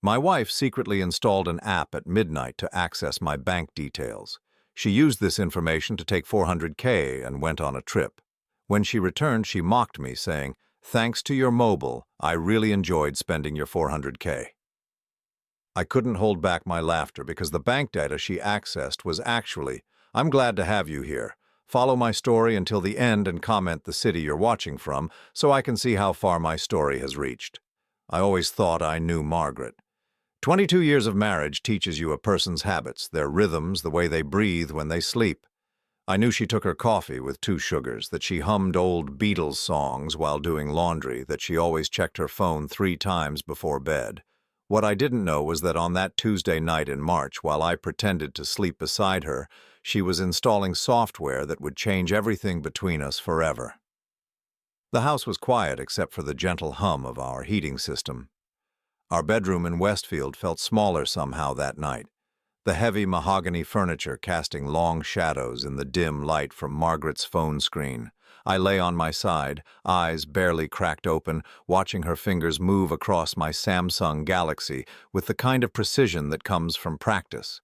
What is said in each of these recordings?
My wife secretly installed an app at midnight to access my bank details. She used this information to take $400K and went on a trip. When she returned, she mocked me, saying, "Thanks to your mobile, I really enjoyed spending your $400K." I couldn't hold back my laughter because the bank data she accessed was actually, "I'm glad to have you here. Follow my story until the end and comment the city you're watching from so I can see how far my story has reached." I always thought I knew Margaret. 22 years of marriage teaches you a person's habits, their rhythms, the way they breathe when they sleep. I knew she took her coffee with 2 sugars, that she hummed old Beatles songs while doing laundry, that she always checked her phone 3 times before bed. What I didn't know was that on that Tuesday night in March, while I pretended to sleep beside her, she was installing software that would change everything between us forever. The house was quiet except for the gentle hum of our heating system. Our bedroom in Westfield felt smaller somehow that night, the heavy mahogany furniture casting long shadows in the dim light from Margaret's phone screen. I lay on my side, eyes barely cracked open, watching her fingers move across my Samsung Galaxy with the kind of precision that comes from practice.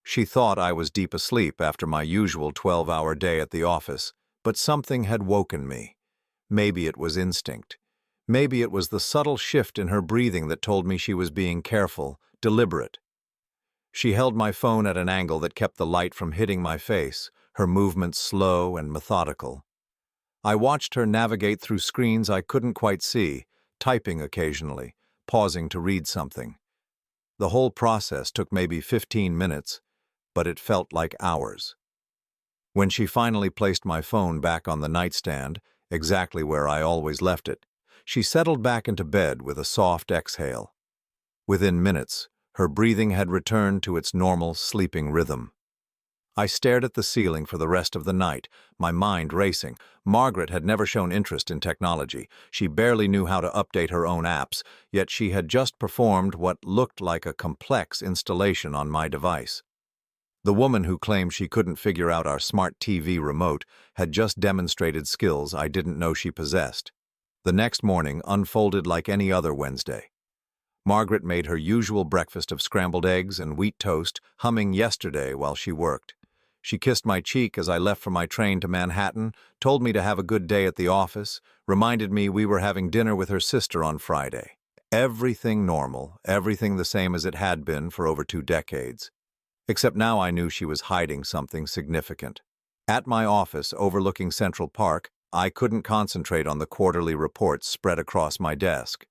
She thought I was deep asleep after my usual 12-hour day at the office, but something had woken me. Maybe it was instinct. Maybe it was the subtle shift in her breathing that told me she was being careful, deliberate. She held my phone at an angle that kept the light from hitting my face, her movements slow and methodical. I watched her navigate through screens I couldn't quite see, typing occasionally, pausing to read something. The whole process took maybe 15 minutes, but it felt like hours. When she finally placed my phone back on the nightstand, exactly where I always left it, she settled back into bed with a soft exhale. Within minutes, her breathing had returned to its normal sleeping rhythm. I stared at the ceiling for the rest of the night, my mind racing. Margaret had never shown interest in technology. She barely knew how to update her own apps, yet she had just performed what looked like a complex installation on my device. The woman who claimed she couldn't figure out our smart TV remote had just demonstrated skills I didn't know she possessed. The next morning unfolded like any other Wednesday. Margaret made her usual breakfast of scrambled eggs and wheat toast, humming Yesterday while she worked. She kissed my cheek as I left for my train to Manhattan, told me to have a good day at the office, reminded me we were having dinner with her sister on Friday. Everything normal, everything the same as it had been for over 2 decades. Except now I knew she was hiding something significant. At my office overlooking Central Park, I couldn't concentrate on the quarterly reports spread across my desk.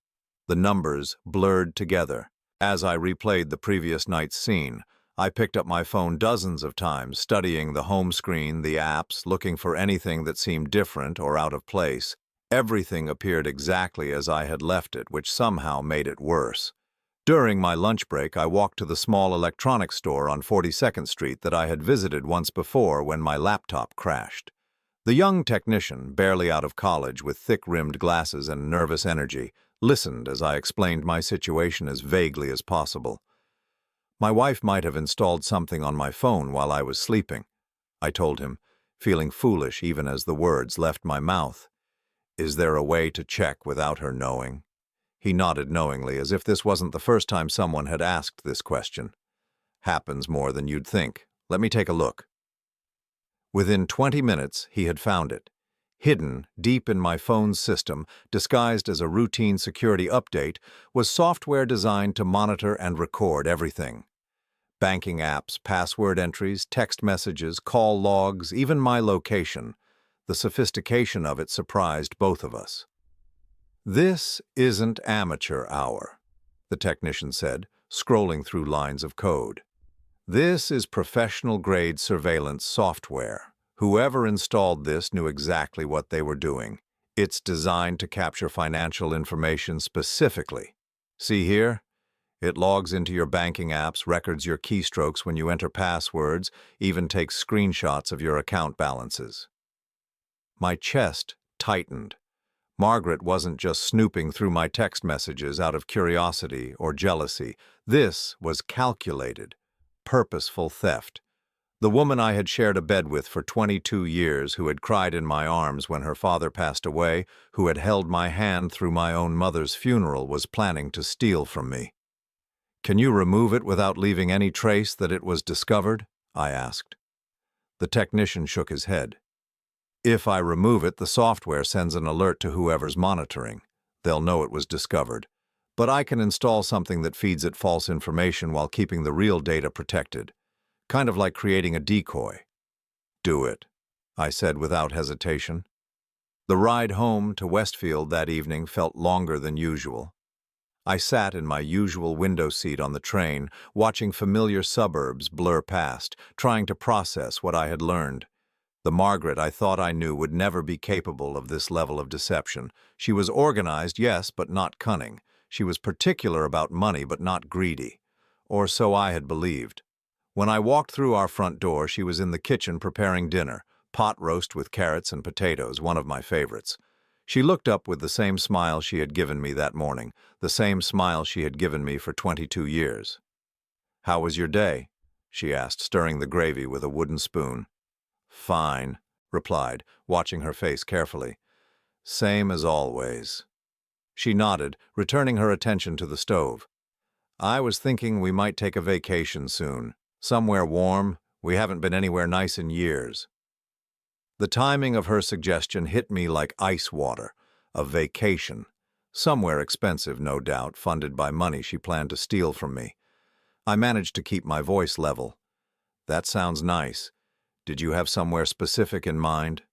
The numbers blurred together. As I replayed the previous night's scene, I picked up my phone dozens of times, studying the home screen, the apps, looking for anything that seemed different or out of place. Everything appeared exactly as I had left it, which somehow made it worse. During my lunch break, I walked to the small electronics store on 42nd Street that I had visited once before when my laptop crashed. The young technician, barely out of college with thick-rimmed glasses and nervous energy, listened as I explained my situation as vaguely as possible. My wife might have installed something on my phone while I was sleeping, I told him, feeling foolish even as the words left my mouth. Is there a way to check without her knowing? He nodded knowingly, as if this wasn't the first time someone had asked this question. Happens more than you'd think. Let me take a look. Within 20 minutes, he had found it. Hidden deep in my phone's system, disguised as a routine security update, was software designed to monitor and record everything. Banking apps, password entries, text messages, call logs, even my location. The sophistication of it surprised both of us. "This isn't amateur hour," the technician said, scrolling through lines of code. "This is professional-grade surveillance software. Whoever installed this knew exactly what they were doing. It's designed to capture financial information specifically. See here? It logs into your banking apps, records your keystrokes when you enter passwords, even takes screenshots of your account balances." My chest tightened. Margaret wasn't just snooping through my text messages out of curiosity or jealousy. This was calculated, purposeful theft. The woman I had shared a bed with for 22 years, who had cried in my arms when her father passed away, who had held my hand through my own mother's funeral, was planning to steal from me. Can you remove it without leaving any trace that it was discovered? I asked. The technician shook his head. If I remove it, the software sends an alert to whoever's monitoring. They'll know it was discovered. But I can install something that feeds it false information while keeping the real data protected. Kind of like creating a decoy. Do it, I said without hesitation. The ride home to Westfield that evening felt longer than usual. I sat in my usual window seat on the train, watching familiar suburbs blur past, trying to process what I had learned. The Margaret I thought I knew would never be capable of this level of deception. She was organized, yes, but not cunning. She was particular about money, but not greedy. Or so I had believed. When I walked through our front door, she was in the kitchen preparing dinner, pot roast with carrots and potatoes, one of my favorites. She looked up with the same smile she had given me that morning, the same smile she had given me for 22 years. "How was your day?" she asked, stirring the gravy with a wooden spoon. "Fine," replied, watching her face carefully. "Same as always." She nodded, returning her attention to the stove. "I was thinking we might take a vacation soon. Somewhere warm. We haven't been anywhere nice in years." The timing of her suggestion hit me like ice water. A vacation. Somewhere expensive, no doubt, funded by money she planned to steal from me. I managed to keep my voice level. "That sounds nice. Did you have somewhere specific in mind?"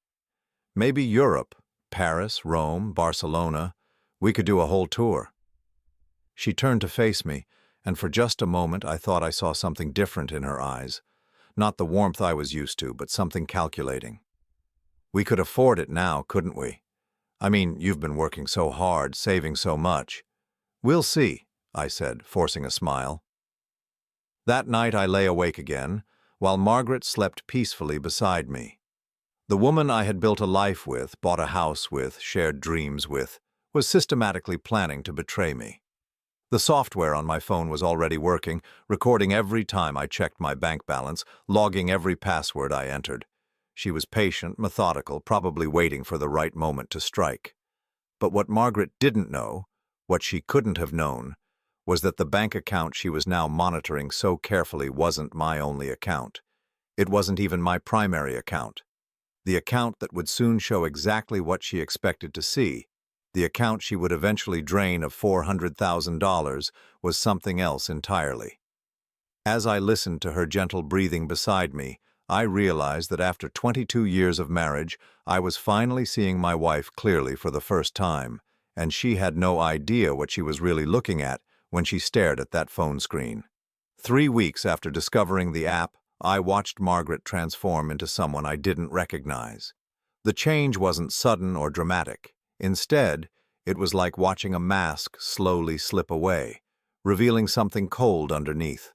"Maybe Europe. Paris, Rome, Barcelona. We could do a whole tour." She turned to face me, and for just a moment I thought I saw something different in her eyes. Not the warmth I was used to, but something calculating. "We could afford it now, couldn't we? I mean, you've been working so hard, saving so much." "We'll see," I said, forcing a smile. That night I lay awake again, while Margaret slept peacefully beside me. The woman I had built a life with, bought a house with, shared dreams with, was systematically planning to betray me. The software on my phone was already working, recording every time I checked my bank balance, logging every password I entered. She was patient, methodical, probably waiting for the right moment to strike. But what Margaret didn't know, what she couldn't have known, was that the bank account she was now monitoring so carefully wasn't my only account. It wasn't even my primary account. The account that would soon show exactly what she expected to see, the account she would eventually drain of $400,000, was something else entirely. As I listened to her gentle breathing beside me, I realized that after 22 years of marriage, I was finally seeing my wife clearly for the first time, and she had no idea what she was really looking at when she stared at that phone screen. 3 weeks after discovering the app, I watched Margaret transform into someone I didn't recognize. The change wasn't sudden or dramatic. Instead, it was like watching a mask slowly slip away, revealing something cold underneath.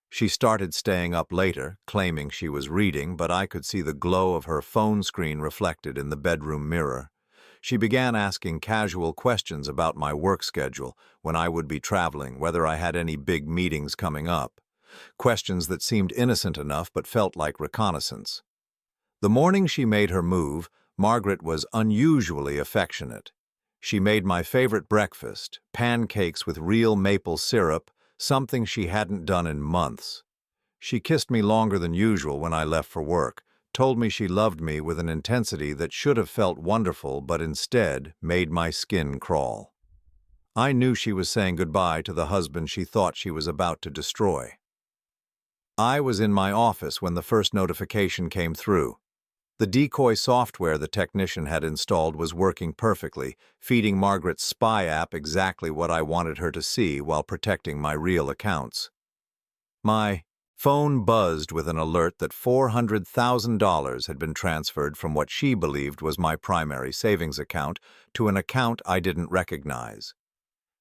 She started staying up later, claiming she was reading, but I could see the glow of her phone screen reflected in the bedroom mirror. She began asking casual questions about my work schedule, when I would be traveling, whether I had any big meetings coming up. Questions that seemed innocent enough but felt like reconnaissance. The morning she made her move, Margaret was unusually affectionate. She made my favorite breakfast, pancakes with real maple syrup, something she hadn't done in months. She kissed me longer than usual when I left for work, told me she loved me with an intensity that should have felt wonderful but instead made my skin crawl. I knew she was saying goodbye to the husband she thought she was about to destroy. I was in my office when the first notification came through. The decoy software the technician had installed was working perfectly, feeding Margaret's spy app exactly what I wanted her to see while protecting my real accounts. My phone buzzed with an alert that $400,000 had been transferred from what she believed was my primary savings account to an account I didn't recognize.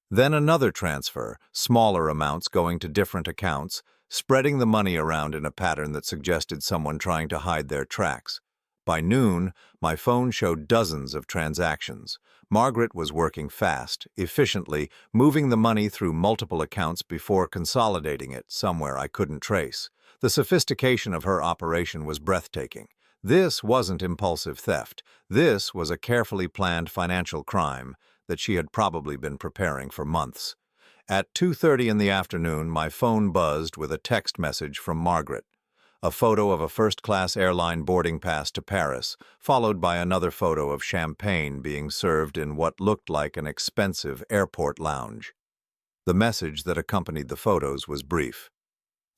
Then another transfer, smaller amounts going to different accounts, spreading the money around in a pattern that suggested someone trying to hide their tracks. By noon, my phone showed dozens of transactions. Margaret was working fast, efficiently, moving the money through multiple accounts before consolidating it somewhere I couldn't trace. The sophistication of her operation was breathtaking. This wasn't impulsive theft. This was a carefully planned financial crime that she had probably been preparing for months. At 2:30 in the afternoon, my phone buzzed with a text message from Margaret. A photo of a first-class airline boarding pass to Paris, followed by another photo of champagne being served in what looked like an expensive airport lounge. The message that accompanied the photos was brief.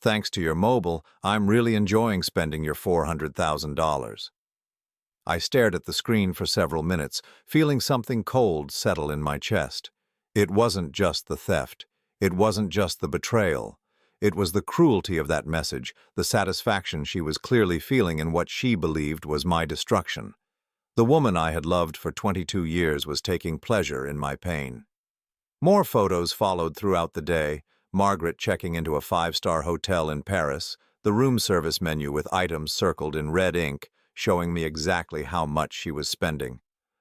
"Thanks to your mobile, I'm really enjoying spending your $400,000. I stared at the screen for several minutes, feeling something cold settle in my chest. It wasn't just the theft. It wasn't just the betrayal. It was the cruelty of that message, the satisfaction she was clearly feeling in what she believed was my destruction. The woman I had loved for 22 years was taking pleasure in my pain. More photos followed throughout the day, Margaret checking into a 5-star hotel in Paris, the room service menu with items circled in red ink, showing me exactly how much she was spending.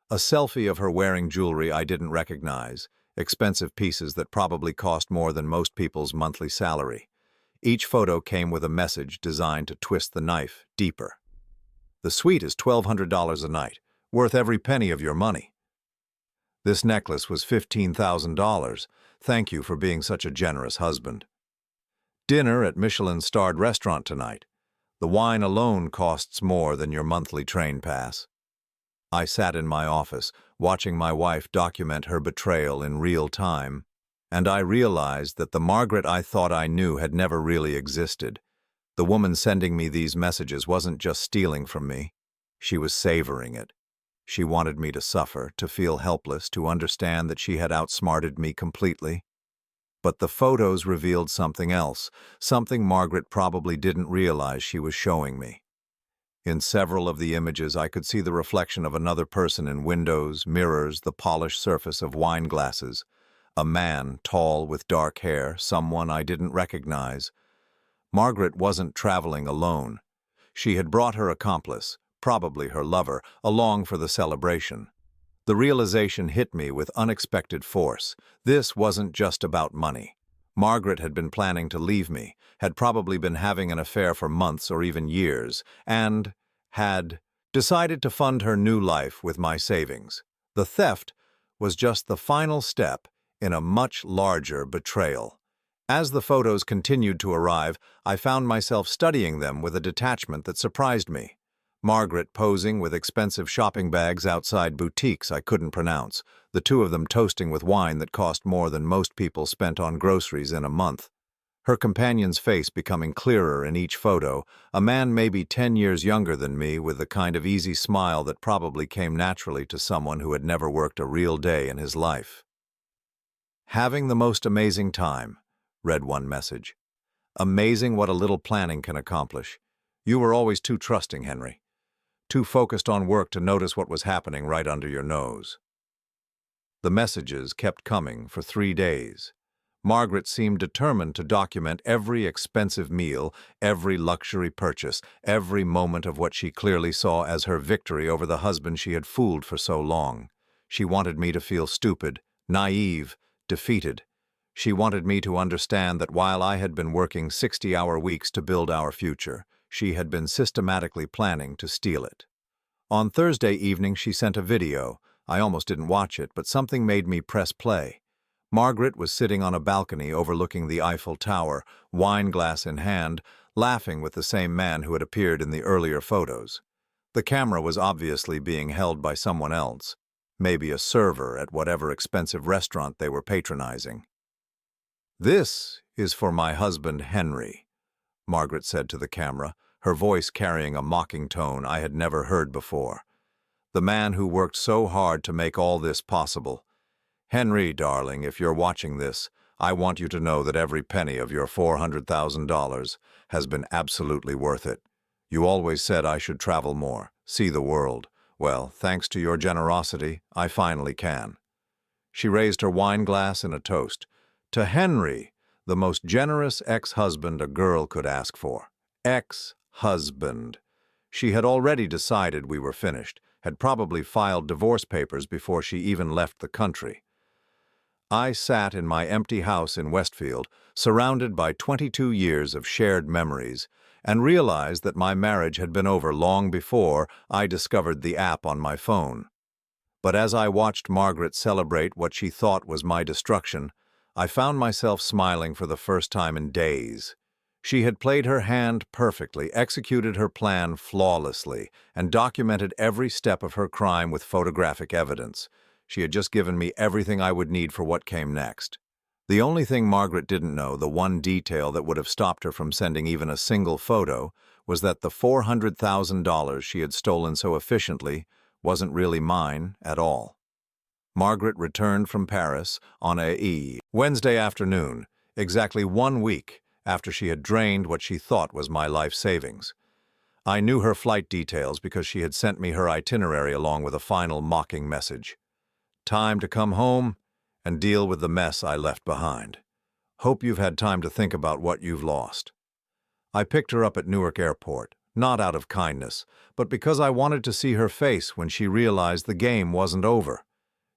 A selfie of her wearing jewelry I didn't recognize, expensive pieces that probably cost more than most people's monthly salary. Each photo came with a message designed to twist the knife deeper. "The suite is $1,200 a night, worth every penny of your money. This necklace was $15,000. Thank you for being such a generous husband. Dinner at Michelin-starred restaurant tonight. The wine alone costs more than your monthly train pass." I sat in my office, watching my wife document her betrayal in real time, and I realized that the Margaret I thought I knew had never really existed. The woman sending me these messages wasn't just stealing from me. She was savoring it. She wanted me to suffer, to feel helpless, to understand that she had outsmarted me completely. But the photos revealed something else, something Margaret probably didn't realize she was showing me. In several of the images, I could see the reflection of another person in windows, mirrors, the polished surface of wine glasses. A man, tall, with dark hair, someone I didn't recognize. Margaret wasn't traveling alone. She had brought her accomplice, probably her lover, along for the celebration. The realization hit me with unexpected force. This wasn't just about money. Margaret had been planning to leave me, had probably been having an affair for months or even years, and had decided to fund her new life with my savings. The theft was just the final step in a much larger betrayal. As the photos continued to arrive, I found myself studying them with a detachment that surprised me. Margaret posing with expensive shopping bags outside boutiques I couldn't pronounce, the two of them toasting with wine that cost more than most people spent on groceries in a month. Her companion's face becoming clearer in each photo, a man maybe 10 years younger than me with the kind of easy smile that probably came naturally to someone who had never worked a real day in his life. "Having the most amazing time," read one message. "Amazing what a little planning can accomplish. You were always too trusting, Henry. Too focused on work to notice what was happening right under your nose." The messages kept coming for 3 days. Margaret seemed determined to document every expensive meal, every luxury purchase, every moment of what she clearly saw as her victory over the husband she had fooled for so long. She wanted me to feel stupid, naive, defeated. She wanted me to understand that while I had been working 60-hour weeks to build our future, she had been systematically planning to steal it. On Thursday evening, she sent a video. I almost didn't watch it, but something made me press play. Margaret was sitting on a balcony overlooking the Eiffel Tower, wine glass in hand, laughing with the same man who had appeared in the earlier photos. The camera was obviously being held by someone else, maybe a server at whatever expensive restaurant they were patronizing. "This is for my husband, Henry," Margaret said to the camera, her voice carrying a mocking tone I had never heard before. "The man who worked so hard to make all this possible. Henry, darling, if you're watching this, I want you to know that every penny of your $400,000 has been absolutely worth it. You always said I should travel more, see the world. Well, thanks to your generosity, I finally can." She raised her wine glass in a toast. "To Henry, the most generous ex-husband a girl could ask for." Ex-husband. She had already decided we were finished, had probably filed divorce papers before she even left the country. I sat in my empty house in Westfield, surrounded by 22 years of shared memories, and realized that my marriage had been over long before I discovered the app on my phone. But as I watched Margaret celebrate what she thought was my destruction, I found myself smiling for the first time in days. She had played her hand perfectly, executed her plan flawlessly, and documented every step of her crime with photographic evidence. She had just given me everything I would need for what came next. The only thing Margaret didn't know, the one detail that would have stopped her from sending even a single photo, was that the $400,000 she had stolen so efficiently wasn't really mine at all. Margaret returned from Paris on a Wednesday afternoon, exactly 1 week after she had drained what she thought was my life savings. I knew her flight details because she had sent me her itinerary along with a final mocking message. Time to come home and deal with the mess I left behind. Hope you've had time to think about what you've lost. I picked her up at Newark Airport, not out of kindness, but because I wanted to see her face when she realized the game wasn't over.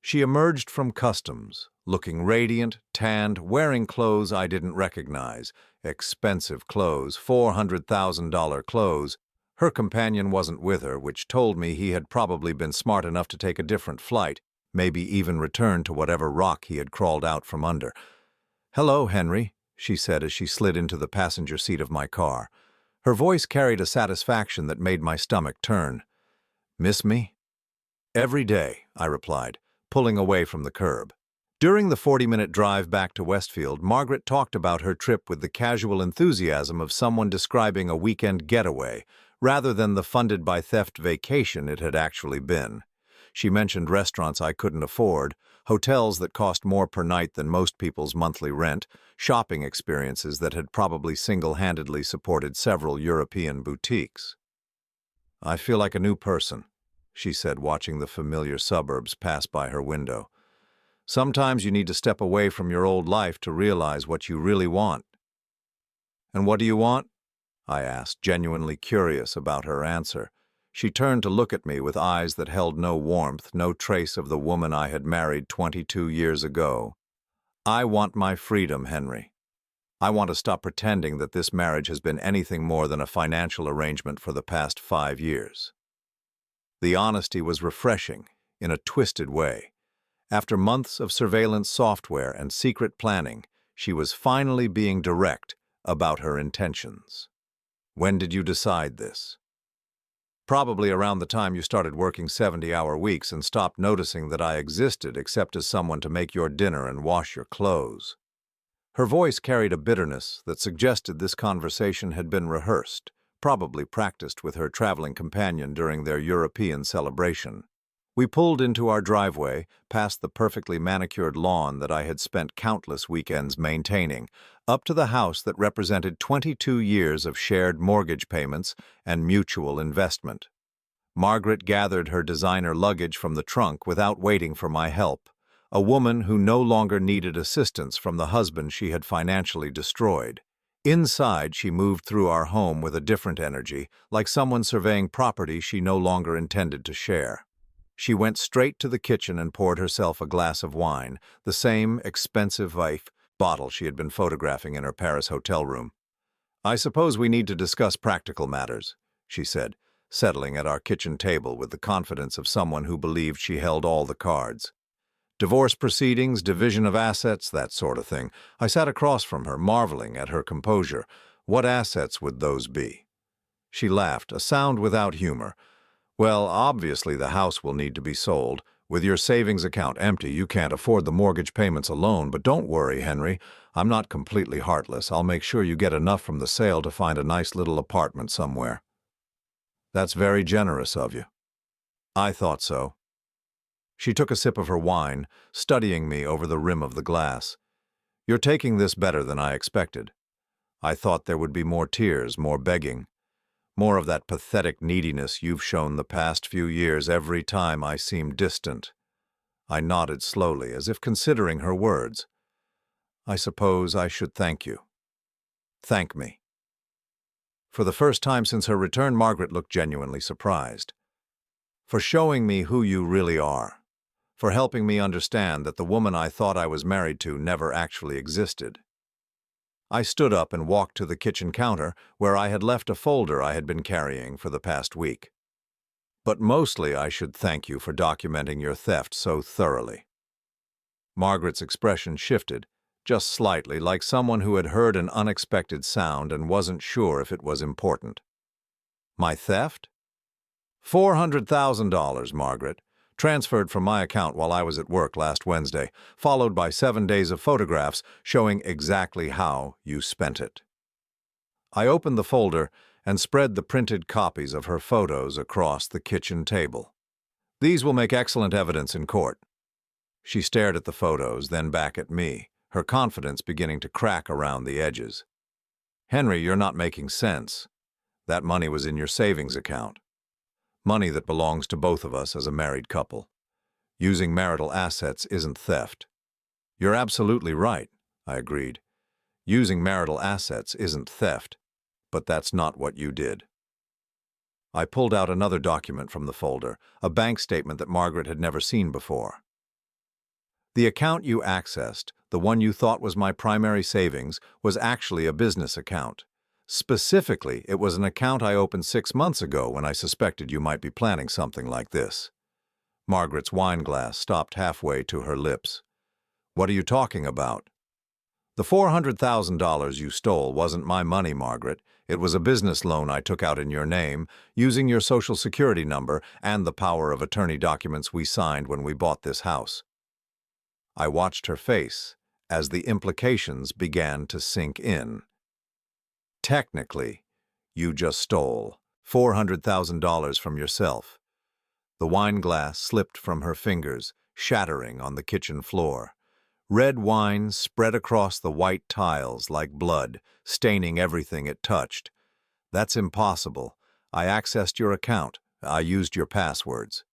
She emerged from customs, looking radiant, tanned, wearing clothes I didn't recognize. Expensive clothes, $400,000 clothes. Her companion wasn't with her, which told me he had probably been smart enough to take a different flight, maybe even return to whatever rock he had crawled out from under. "Hello, Henry," she said as she slid into the passenger seat of my car. Her voice carried a satisfaction that made my stomach turn. "Miss me?" "Every day," I replied, pulling away from the curb. During the 40-minute drive back to Westfield, Margaret talked about her trip with the casual enthusiasm of someone describing a weekend getaway, rather than the funded-by-theft vacation it had actually been. She mentioned restaurants I couldn't afford, hotels that cost more per night than most people's monthly rent, shopping experiences that had probably single-handedly supported several European boutiques. "I feel like a new person," she said, watching the familiar suburbs pass by her window. "Sometimes you need to step away from your old life to realize what you really want." "And what do you want?" I asked, genuinely curious about her answer. She turned to look at me with eyes that held no warmth, no trace of the woman I had married 22 years ago. "I want my freedom, Henry. I want to stop pretending that this marriage has been anything more than a financial arrangement for the past 5 years." The honesty was refreshing, in a twisted way. After months of surveillance software and secret planning, she was finally being direct about her intentions. "When did you decide this?" "Probably around the time you started working 70-hour weeks and stopped noticing that I existed except as someone to make your dinner and wash your clothes." Her voice carried a bitterness that suggested this conversation had been rehearsed, probably practiced with her traveling companion during their European celebration. We pulled into our driveway, past the perfectly manicured lawn that I had spent countless weekends maintaining, up to the house that represented 22 years of shared mortgage payments and mutual investment. Margaret gathered her designer luggage from the trunk without waiting for my help, a woman who no longer needed assistance from the husband she had financially destroyed. Inside, she moved through our home with a different energy, like someone surveying property she no longer intended to share. She went straight to the kitchen and poured herself a glass of wine, the same expensive bottle she had been photographing in her Paris hotel room. "I suppose we need to discuss practical matters," she said, settling at our kitchen table with the confidence of someone who believed she held all the cards. "Divorce proceedings, division of assets, that sort of thing." I sat across from her, marveling at her composure. "What assets would those be?" She laughed, a sound without humor. "Well, obviously the house will need to be sold. With your savings account empty, you can't afford the mortgage payments alone, but don't worry, Henry. I'm not completely heartless. I'll make sure you get enough from the sale to find a nice little apartment somewhere." "That's very generous of you." "I thought so." She took a sip of her wine, studying me over the rim of the glass. "You're taking this better than I expected. I thought there would be more tears, more begging. More of that pathetic neediness you've shown the past few years every time I seem distant." I nodded slowly, as if considering her words. "I suppose I should thank you." "Thank me." For the first time since her return, Margaret looked genuinely surprised. "For showing me who you really are. For helping me understand that the woman I thought I was married to never actually existed." I stood up and walked to the kitchen counter, where I had left a folder I had been carrying for the past week. "But mostly I should thank you for documenting your theft so thoroughly." Margaret's expression shifted, just slightly, like someone who had heard an unexpected sound and wasn't sure if it was important. My theft? $400,000, Margaret, transferred from my account while I was at work last Wednesday, followed by 7 days of photographs showing exactly how you spent it. I opened the folder and spread the printed copies of her photos across the kitchen table. These will make excellent evidence in court. She stared at the photos, then back at me, her confidence beginning to crack around the edges. Henry, you're not making sense. That money was in your savings account. Money that belongs to both of us as a married couple. Using marital assets isn't theft. You're absolutely right, I agreed. Using marital assets isn't theft, but that's not what you did. I pulled out another document from the folder, a bank statement that Margaret had never seen before. The account you accessed, the one you thought was my primary savings, was actually a business account. Specifically, it was an account I opened 6 months ago when I suspected you might be planning something like this. Margaret's wine glass stopped halfway to her lips. What are you talking about? The $400,000 you stole wasn't my money, Margaret. It was a business loan I took out in your name, using your Social Security number and the power of attorney documents we signed when we bought this house. I watched her face as the implications began to sink in. Technically, you just stole $400,000 from yourself. The wine glass slipped from her fingers, shattering on the kitchen floor. Red wine spread across the white tiles like blood, staining everything it touched. That's impossible. I accessed your account. I used your passwords.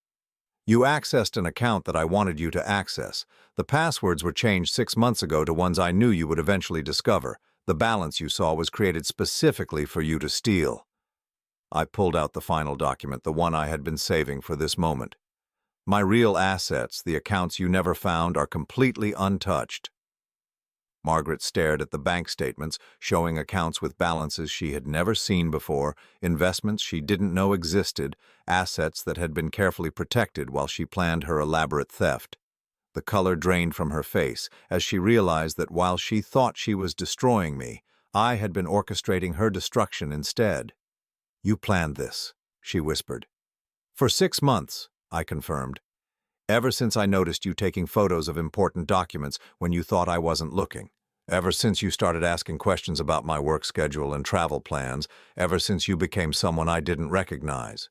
You accessed an account that I wanted you to access. The passwords were changed 6 months ago to ones I knew you would eventually discover. The balance you saw was created specifically for you to steal. I pulled out the final document, the one I had been saving for this moment. My real assets, the accounts you never found, are completely untouched. Margaret stared at the bank statements, showing accounts with balances she had never seen before, investments she didn't know existed, assets that had been carefully protected while she planned her elaborate theft. The color drained from her face as she realized that while she thought she was destroying me, I had been orchestrating her destruction instead. You planned this, she whispered. For 6 months, I confirmed. Ever since I noticed you taking photos of important documents when you thought I wasn't looking. Ever since you started asking questions about my work schedule and travel plans. Ever since you became someone I didn't recognize.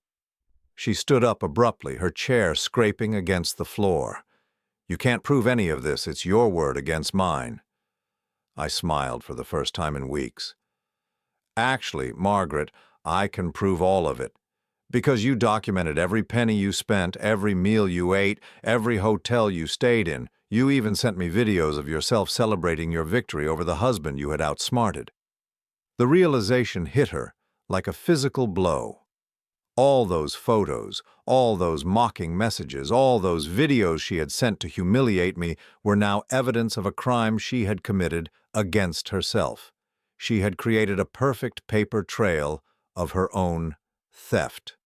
She stood up abruptly, her chair scraping against the floor. You can't prove any of this. It's your word against mine. I smiled for the first time in weeks. Actually, Margaret, I can prove all of it. Because you documented every penny you spent, every meal you ate, every hotel you stayed in. You even sent me videos of yourself celebrating your victory over the husband you had outsmarted. The realization hit her like a physical blow. All those photos, all those mocking messages, all those videos she had sent to humiliate me were now evidence of a crime she had committed against herself. She had created a perfect paper trail of her own theft.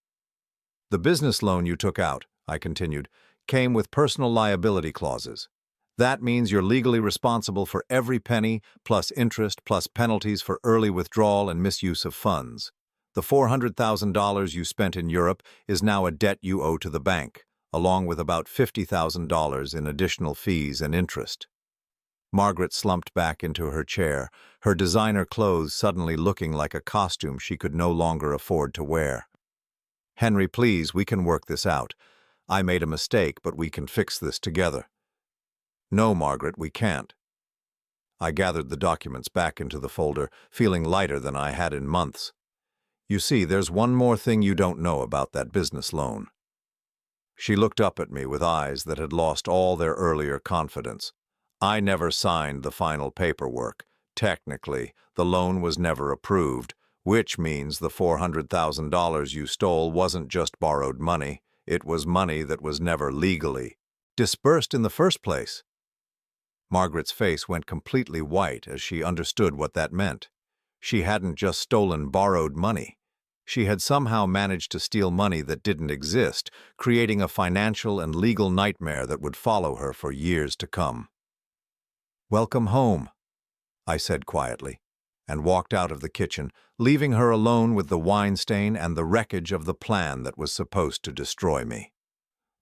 The business loan you took out, I continued, came with personal liability clauses. That means you're legally responsible for every penny, plus interest, plus penalties for early withdrawal and misuse of funds. The $400,000 you spent in Europe is now a debt you owe to the bank, along with about $50,000 in additional fees and interest. Margaret slumped back into her chair, her designer clothes suddenly looking like a costume she could no longer afford to wear. Henry, please, we can work this out. I made a mistake, but we can fix this together. No, Margaret, we can't. I gathered the documents back into the folder, feeling lighter than I had in months. You see, there's one more thing you don't know about that business loan. She looked up at me with eyes that had lost all their earlier confidence. I never signed the final paperwork. Technically, the loan was never approved, which means the $400,000 you stole wasn't just borrowed money. It was money that was never legally disbursed in the first place. Margaret's face went completely white as she understood what that meant. She hadn't just stolen borrowed money. She had somehow managed to steal money that didn't exist, creating a financial and legal nightmare that would follow her for years to come. "Welcome home," I said quietly, and walked out of the kitchen, leaving her alone with the wine stain and the wreckage of the plan that was supposed to destroy me.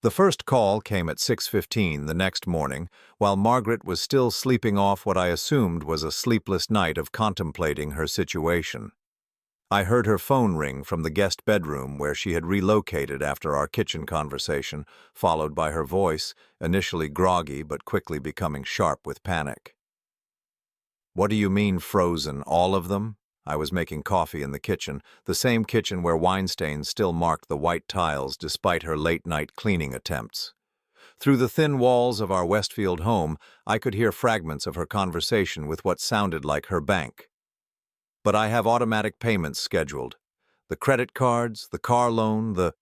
The first call came at 6:15 the next morning, while Margaret was still sleeping off what I assumed was a sleepless night of contemplating her situation. I heard her phone ring from the guest bedroom where she had relocated after our kitchen conversation, followed by her voice, initially groggy but quickly becoming sharp with panic. "What do you mean frozen, all of them?" I was making coffee in the kitchen, the same kitchen where wine stains still marked the white tiles despite her late-night cleaning attempts. Through the thin walls of our Westfield home, I could hear fragments of her conversation with what sounded like her bank. "But I have automatic payments scheduled. The credit cards, the car loan, the—"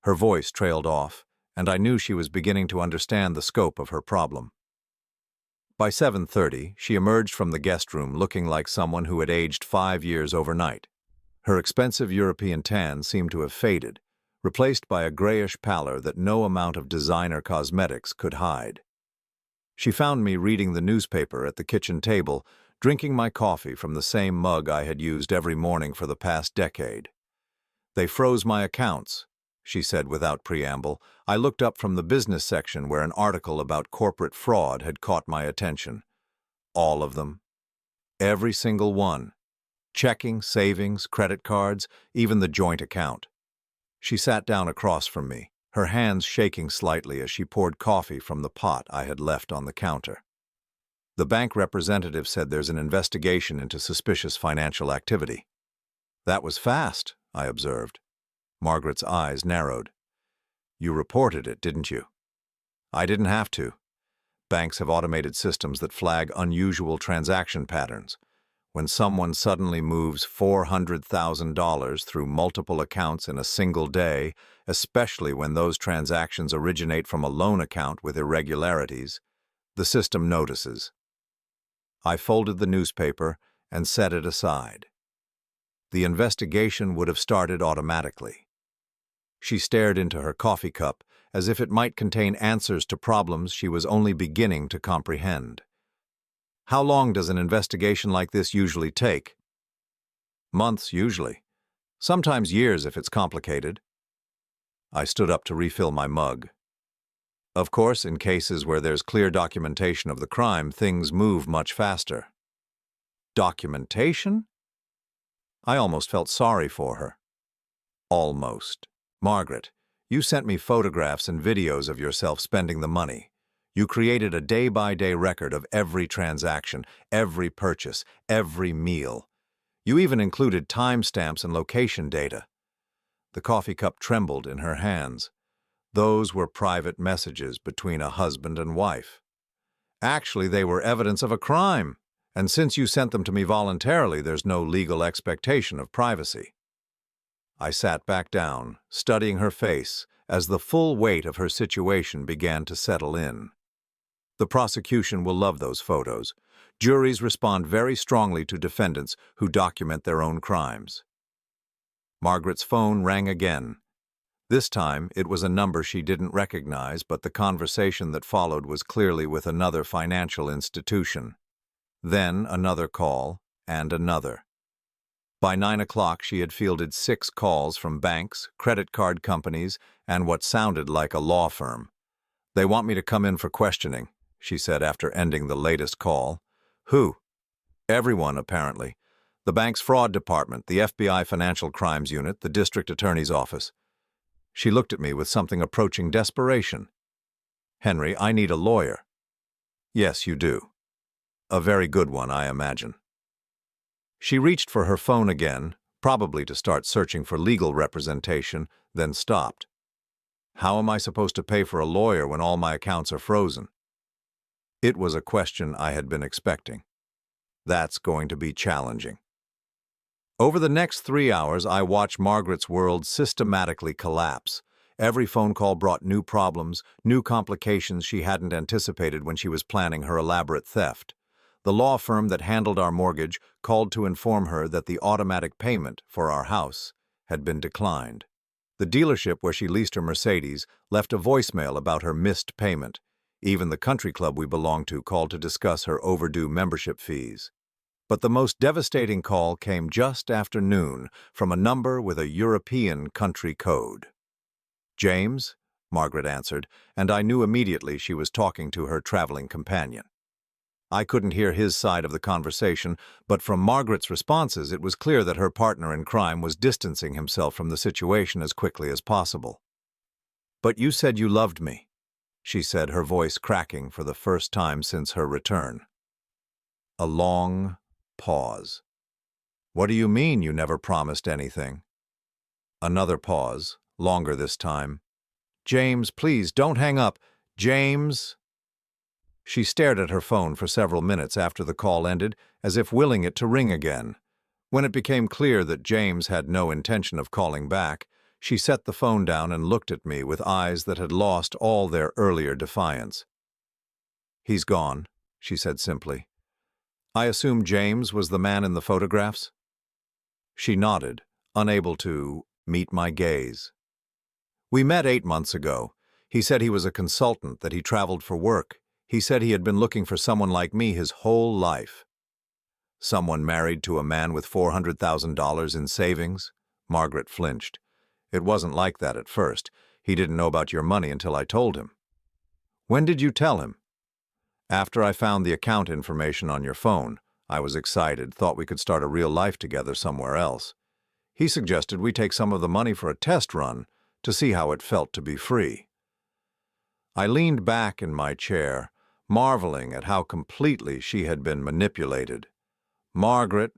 Her voice trailed off, and I knew she was beginning to understand the scope of her problem. By 7:30, she emerged from the guest room looking like someone who had aged 5 years overnight. Her expensive European tan seemed to have faded, replaced by a grayish pallor that no amount of designer cosmetics could hide. She found me reading the newspaper at the kitchen table, drinking my coffee from the same mug I had used every morning for the past decade. "They froze my accounts," she said without preamble. I looked up from the business section where an article about corporate fraud had caught my attention. "All of them. Every single one. Checking, savings, credit cards, even the joint account." She sat down across from me, her hands shaking slightly as she poured coffee from the pot I had left on the counter. "The bank representative said there's an investigation into suspicious financial activity." "That was fast," I observed. Margaret's eyes narrowed. "You reported it, didn't you?" "I didn't have to. Banks have automated systems that flag unusual transaction patterns. When someone suddenly moves $400,000 through multiple accounts in a single day, especially when those transactions originate from a loan account with irregularities, the system notices." I folded the newspaper and set it aside. The investigation would have started automatically. She stared into her coffee cup as if it might contain answers to problems she was only beginning to comprehend. "How long does an investigation like this usually take?" "Months, usually. Sometimes years if it's complicated." I stood up to refill my mug. "Of course, in cases where there's clear documentation of the crime, things move much faster." "Documentation?" I almost felt sorry for her. "Almost. Margaret, you sent me photographs and videos of yourself spending the money. You created a day-by-day record of every transaction, every purchase, every meal. You even included timestamps and location data." The coffee cup trembled in her hands. "Those were private messages between a husband and wife. Actually, they were evidence of a crime, and since you sent them to me voluntarily, there's no legal expectation of privacy." I sat back down, studying her face, as the full weight of her situation began to settle in. The prosecution will love those photos. Juries respond very strongly to defendants who document their own crimes. Margaret's phone rang again. This time, it was a number she didn't recognize, but the conversation that followed was clearly with another financial institution. Then another call, and another. By 9 o'clock, she had fielded 6 calls from banks, credit card companies, and what sounded like a law firm. "They want me to come in for questioning," she said after ending the latest call. "Who?" "Everyone, apparently. The bank's fraud department, the FBI Financial Crimes Unit, the district attorney's office." She looked at me with something approaching desperation. "Henry, I need a lawyer." "Yes, you do. A very good one, I imagine." She reached for her phone again, probably to start searching for legal representation, then stopped. "How am I supposed to pay for a lawyer when all my accounts are frozen?" It was a question I had been expecting. That's going to be challenging. Over the next 3 hours, I watched Margaret's world systematically collapse. Every phone call brought new problems, new complications she hadn't anticipated when she was planning her elaborate theft. The law firm that handled our mortgage called to inform her that the automatic payment for our house had been declined. The dealership where she leased her Mercedes left a voicemail about her missed payment. Even the country club we belonged to called to discuss her overdue membership fees. But the most devastating call came just after noon from a number with a European country code. "James?" Margaret answered, and I knew immediately she was talking to her traveling companion. I couldn't hear his side of the conversation, but from Margaret's responses it was clear that her partner in crime was distancing himself from the situation as quickly as possible. "But you said you loved me," she said, her voice cracking for the first time since her return. A long pause. "What do you mean you never promised anything?" Another pause, longer this time. "James, please, don't hang up. James!" She stared at her phone for several minutes after the call ended, as if willing it to ring again. When it became clear that James had no intention of calling back, she set the phone down and looked at me with eyes that had lost all their earlier defiance. "He's gone," she said simply. "I assume James was the man in the photographs?" She nodded, unable to meet my gaze. "We met 8 months ago. He said he was a consultant, that he traveled for work. He said he had been looking for someone like me his whole life." "Someone married to a man with $400,000 in savings?" Margaret flinched. "It wasn't like that at first. He didn't know about your money until I told him." "When did you tell him?" "After I found the account information on your phone. I was excited, thought we could start a real life together somewhere else. He suggested we take some of the money for a test run to see how it felt to be free." I leaned back in my chair, marveling at how completely she had been manipulated. "Margaret,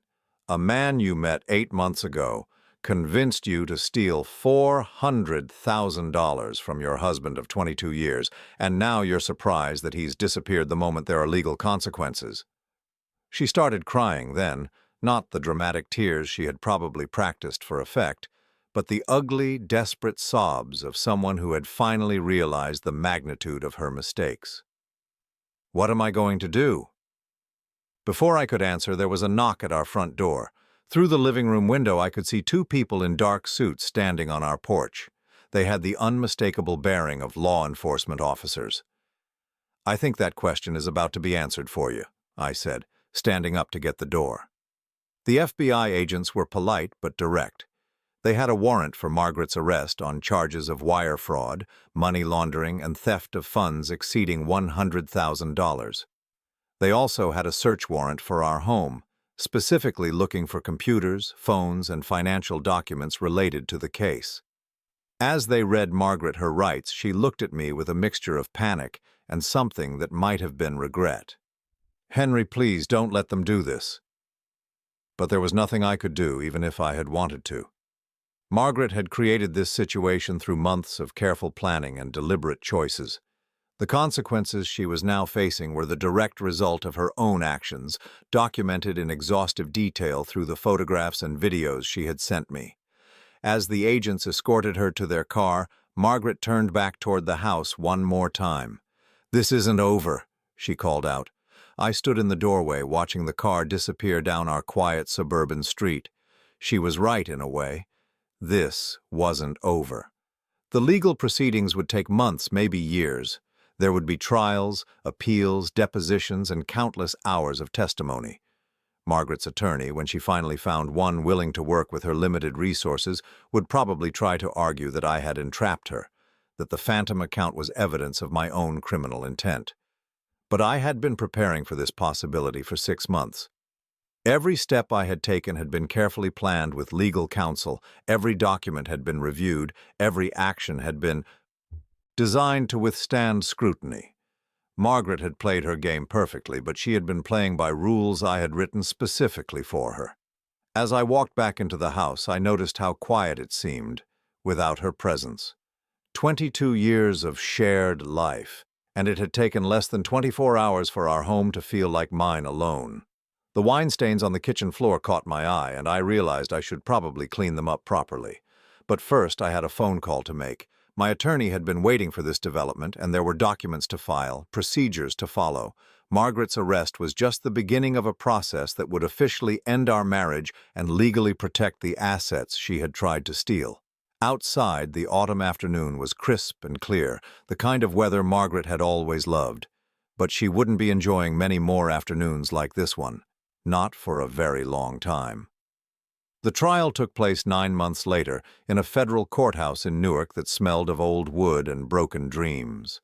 a man you met 8 months ago convinced you to steal $400,000 from your husband of 22 years, and now you're surprised that he's disappeared the moment there are legal consequences." She started crying then, not the dramatic tears she had probably practiced for effect, but the ugly, desperate sobs of someone who had finally realized the magnitude of her mistakes. "What am I going to do?" Before I could answer, there was a knock at our front door. Through the living room window, I could see 2 people in dark suits standing on our porch. They had the unmistakable bearing of law enforcement officers. "I think that question is about to be answered for you," I said, standing up to get the door. The FBI agents were polite but direct. They had a warrant for Margaret's arrest on charges of wire fraud, money laundering, and theft of funds exceeding $100,000. They also had a search warrant for our home, specifically looking for computers, phones, and financial documents related to the case. As they read Margaret her rights, she looked at me with a mixture of panic and something that might have been regret. "Henry, please don't let them do this." But there was nothing I could do, even if I had wanted to. Margaret had created this situation through months of careful planning and deliberate choices. The consequences she was now facing were the direct result of her own actions, documented in exhaustive detail through the photographs and videos she had sent me. As the agents escorted her to their car, Margaret turned back toward the house one more time. "This isn't over," she called out. I stood in the doorway, watching the car disappear down our quiet suburban street. She was right in a way. This wasn't over. The legal proceedings would take months, maybe years. There would be trials, appeals, depositions, and countless hours of testimony. Margaret's attorney, when she finally found one willing to work with her limited resources, would probably try to argue that I had entrapped her, that the phantom account was evidence of my own criminal intent. But I had been preparing for this possibility for 6 months. Every step I had taken had been carefully planned with legal counsel, every document had been reviewed, every action had been designed to withstand scrutiny. Margaret had played her game perfectly, but she had been playing by rules I had written specifically for her. As I walked back into the house, I noticed how quiet it seemed without her presence. 22 years of shared life, and it had taken less than 24 hours for our home to feel like mine alone. The wine stains on the kitchen floor caught my eye, and I realized I should probably clean them up properly. But first, I had a phone call to make. My attorney had been waiting for this development, and there were documents to file, procedures to follow. Margaret's arrest was just the beginning of a process that would officially end our marriage and legally protect the assets she had tried to steal. Outside, the autumn afternoon was crisp and clear, the kind of weather Margaret had always loved. But she wouldn't be enjoying many more afternoons like this one, not for a very long time. The trial took place 9 months later in a federal courthouse in Newark that smelled of old wood and broken dreams.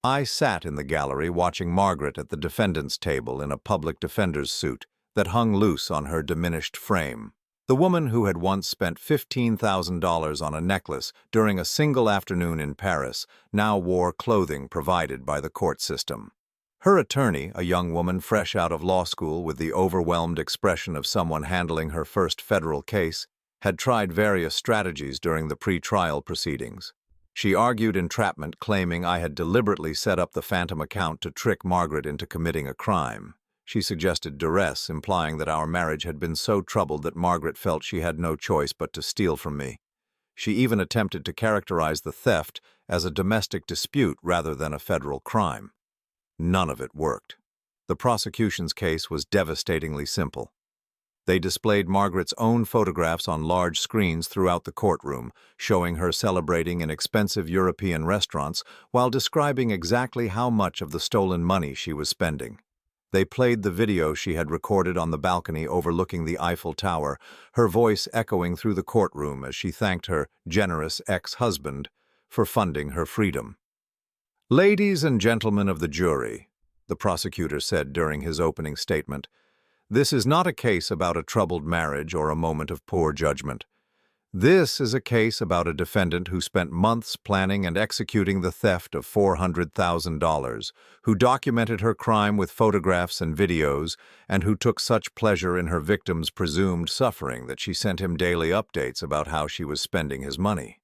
I sat in the gallery watching Margaret at the defendant's table in a public defender's suit that hung loose on her diminished frame. The woman who had once spent $15,000 on a necklace during a single afternoon in Paris now wore clothing provided by the court system. Her attorney, a young woman fresh out of law school with the overwhelmed expression of someone handling her first federal case, had tried various strategies during the pre-trial proceedings. She argued entrapment, claiming I had deliberately set up the phantom account to trick Margaret into committing a crime. She suggested duress, implying that our marriage had been so troubled that Margaret felt she had no choice but to steal from me. She even attempted to characterize the theft as a domestic dispute rather than a federal crime. None of it worked. The prosecution's case was devastatingly simple. They displayed Margaret's own photographs on large screens throughout the courtroom, showing her celebrating in expensive European restaurants while describing exactly how much of the stolen money she was spending. They played the video she had recorded on the balcony overlooking the Eiffel Tower, her voice echoing through the courtroom as she thanked her generous ex-husband for funding her freedom. "Ladies and gentlemen of the jury," the prosecutor said during his opening statement, "this is not a case about a troubled marriage or a moment of poor judgment. This is a case about a defendant who spent months planning and executing the theft of $400,000, who documented her crime with photographs and videos, and who took such pleasure in her victim's presumed suffering that she sent him daily updates about how she was spending his money."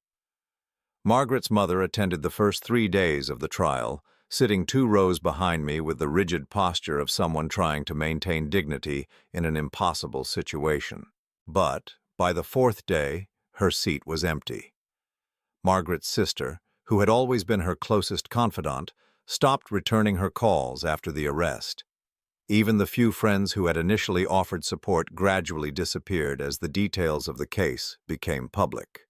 Margaret's mother attended the first 3 days of the trial, sitting 2 rows behind me with the rigid posture of someone trying to maintain dignity in an impossible situation. But by the 4th day, her seat was empty. Margaret's sister, who had always been her closest confidant, stopped returning her calls after the arrest. Even the few friends who had initially offered support gradually disappeared as the details of the case became public.